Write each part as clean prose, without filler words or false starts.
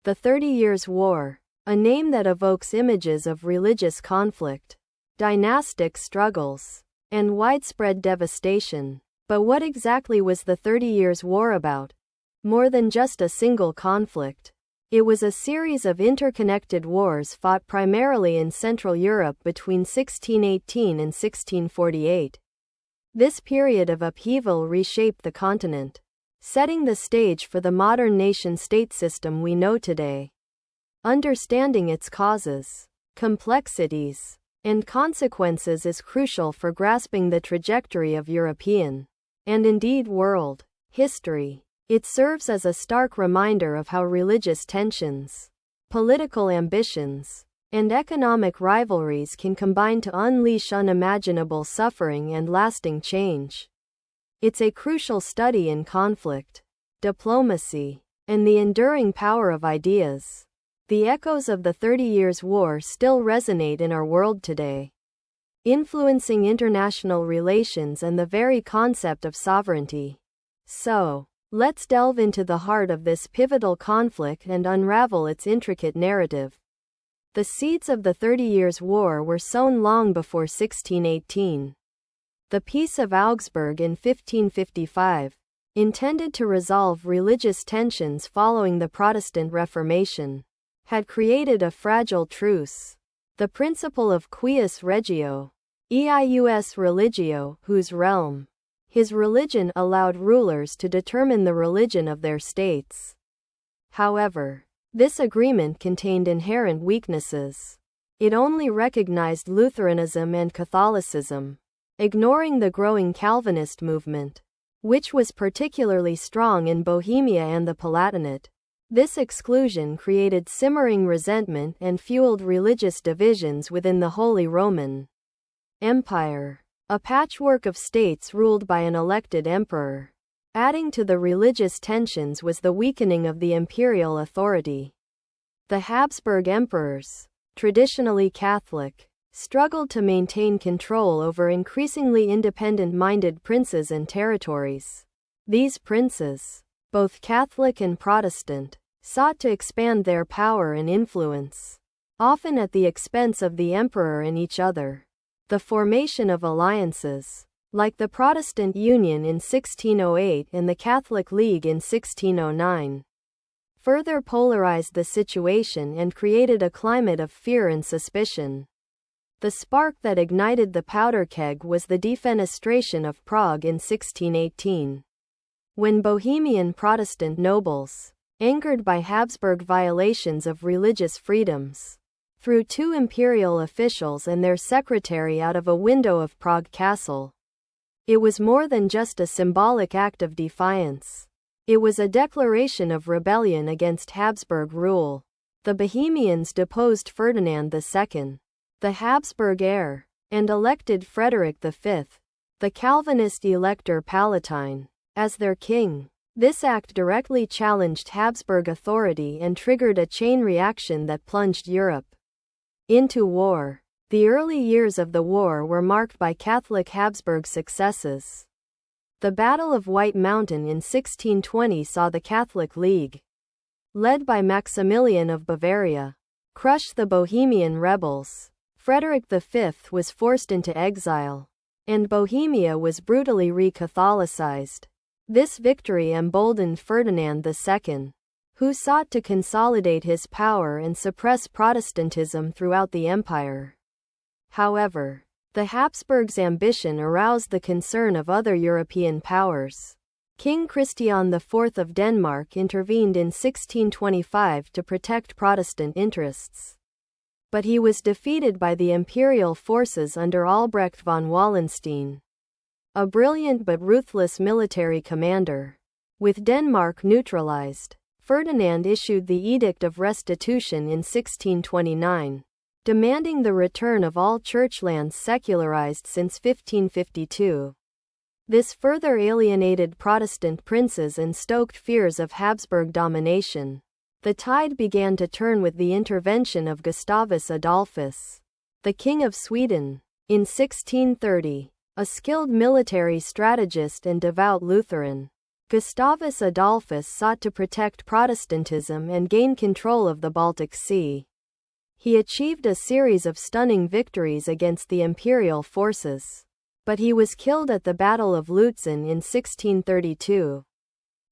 The 30 Years' War, a name that evokes images of religious conflict, dynastic struggles, and widespread devastation. But what exactly was the 30 Years' War about? More than just a single conflict. It was a series of interconnected wars fought primarily in Central Europe between 1618 and 1648. This period of upheaval reshaped the continent, setting the stage for the modern nation-state system we know today. Understanding its causes, complexities, and consequences is crucial for grasping the trajectory of European, and indeed world, history. It serves as a stark reminder of how religious tensions, political ambitions, and economic rivalries can combine to unleash unimaginable suffering and lasting change. It's a crucial study in conflict, diplomacy, and the enduring power of ideas. The echoes of the 30 Years' War still resonate in our world today, influencing international relations and the very concept of sovereignty. So, let's delve into the heart of this pivotal conflict and unravel its intricate narrative. The seeds of the 30 Years' War were sown long before 1618. The Peace of Augsburg in 1555, intended to resolve religious tensions following the Protestant Reformation, had created a fragile truce. The principle of cuius regio, eius religio, whose realm, his religion, allowed rulers to determine the religion of their states. However, this agreement contained inherent weaknesses. It only recognized Lutheranism and Catholicism, ignoring the growing Calvinist movement, which was particularly strong in Bohemia and the Palatinate. This exclusion created simmering resentment and fueled religious divisions within the Holy Roman Empire, a patchwork of states ruled by an elected emperor. Adding to the religious tensions was the weakening of the imperial authority. The Habsburg emperors, traditionally Catholic, struggled to maintain control over increasingly independent-minded princes and territories. These princes, both Catholic and Protestant, sought to expand their power and influence, often at the expense of the emperor and each other. The formation of alliances, like the Protestant Union in 1608 and the Catholic League in 1609, further polarized the situation and created a climate of fear and suspicion. The spark that ignited the powder keg was the defenestration of Prague in 1618. When Bohemian Protestant nobles, angered by Habsburg violations of religious freedoms, threw two imperial officials and their secretary out of a window of Prague Castle. It was more than just a symbolic act of defiance. It was a declaration of rebellion against Habsburg rule. The Bohemians deposed Ferdinand II, the Habsburg heir, and elected Frederick V, the Calvinist Elector Palatine, as their king. This act directly challenged Habsburg authority and triggered a chain reaction that plunged Europe into war. The early years of the war were marked by Catholic Habsburg successes. The Battle of White Mountain in 1620 saw the Catholic League, led by Maximilian of Bavaria, crush the Bohemian rebels. Frederick V was forced into exile, and Bohemia was brutally re-Catholicized. This victory emboldened Ferdinand II, who sought to consolidate his power and suppress Protestantism throughout the empire. However, the Habsburgs' ambition aroused the concern of other European powers. King Christian IV of Denmark intervened in 1625 to protect Protestant interests. But he was defeated by the imperial forces under Albrecht von Wallenstein, a brilliant but ruthless military commander. With Denmark neutralized, Ferdinand issued the Edict of Restitution in 1629, demanding the return of all church lands secularized since 1552. This further alienated Protestant princes and stoked fears of Habsburg domination. The tide began to turn with the intervention of Gustavus Adolphus, the King of Sweden, in 1630, a skilled military strategist and devout Lutheran. Gustavus Adolphus sought to protect Protestantism and gain control of the Baltic Sea. He achieved a series of stunning victories against the imperial forces, but he was killed at the Battle of Lutzen in 1632.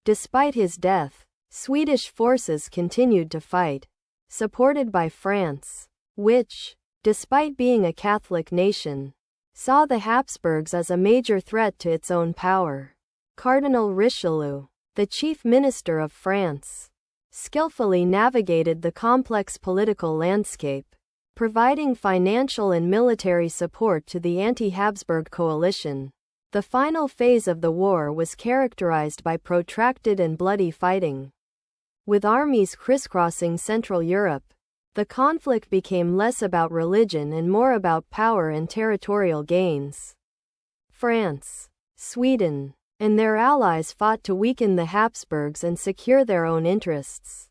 Despite his death, Swedish forces continued to fight, supported by France, which, despite being a Catholic nation, saw the Habsburgs as a major threat to its own power. Cardinal Richelieu, the chief minister of France, skillfully navigated the complex political landscape, providing financial and military support to the anti-Habsburg coalition. The final phase of the war was characterized by protracted and bloody fighting. With armies crisscrossing Central Europe, the conflict became less about religion and more about power and territorial gains. France, Sweden, and their allies fought to weaken the Habsburgs and secure their own interests.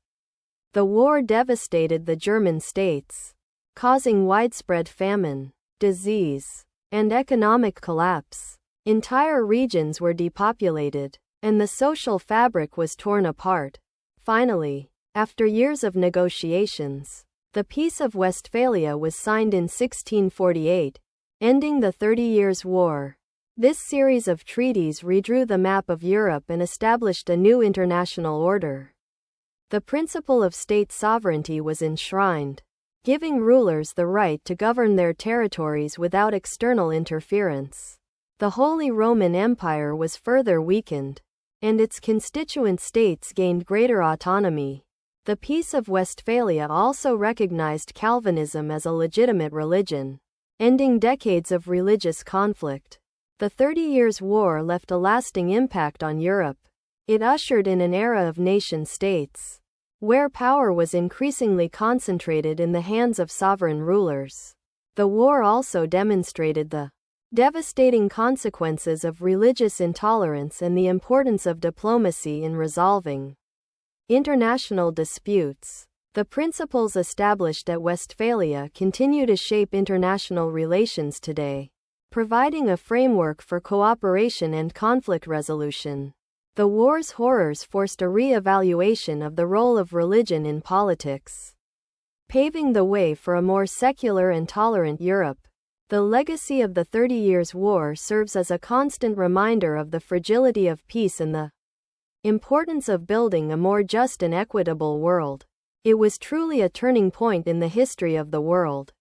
The war devastated the German states, causing widespread famine, disease, and economic collapse. Entire regions were depopulated, and the social fabric was torn apart. Finally, after years of negotiations, the Peace of Westphalia was signed in 1648, ending the 30 Years' War. This series of treaties redrew the map of Europe and established a new international order. The principle of state sovereignty was enshrined, giving rulers the right to govern their territories without external interference. The Holy Roman Empire was further weakened, and its constituent states gained greater autonomy. The Peace of Westphalia also recognized Calvinism as a legitimate religion, ending decades of religious conflict. The 30 Years' War left a lasting impact on Europe. It ushered in an era of nation-states, where power was increasingly concentrated in the hands of sovereign rulers. The war also demonstrated the devastating consequences of religious intolerance and the importance of diplomacy in resolving international disputes. The principles established at Westphalia continue to shape international relations today, providing a framework for cooperation and conflict resolution. The war's horrors forced a re-evaluation of the role of religion in politics, paving the way for a more secular and tolerant Europe. The legacy of the 30 Years' War serves as a constant reminder of the fragility of peace and the importance of building a more just and equitable world. It was truly a turning point in the history of the world.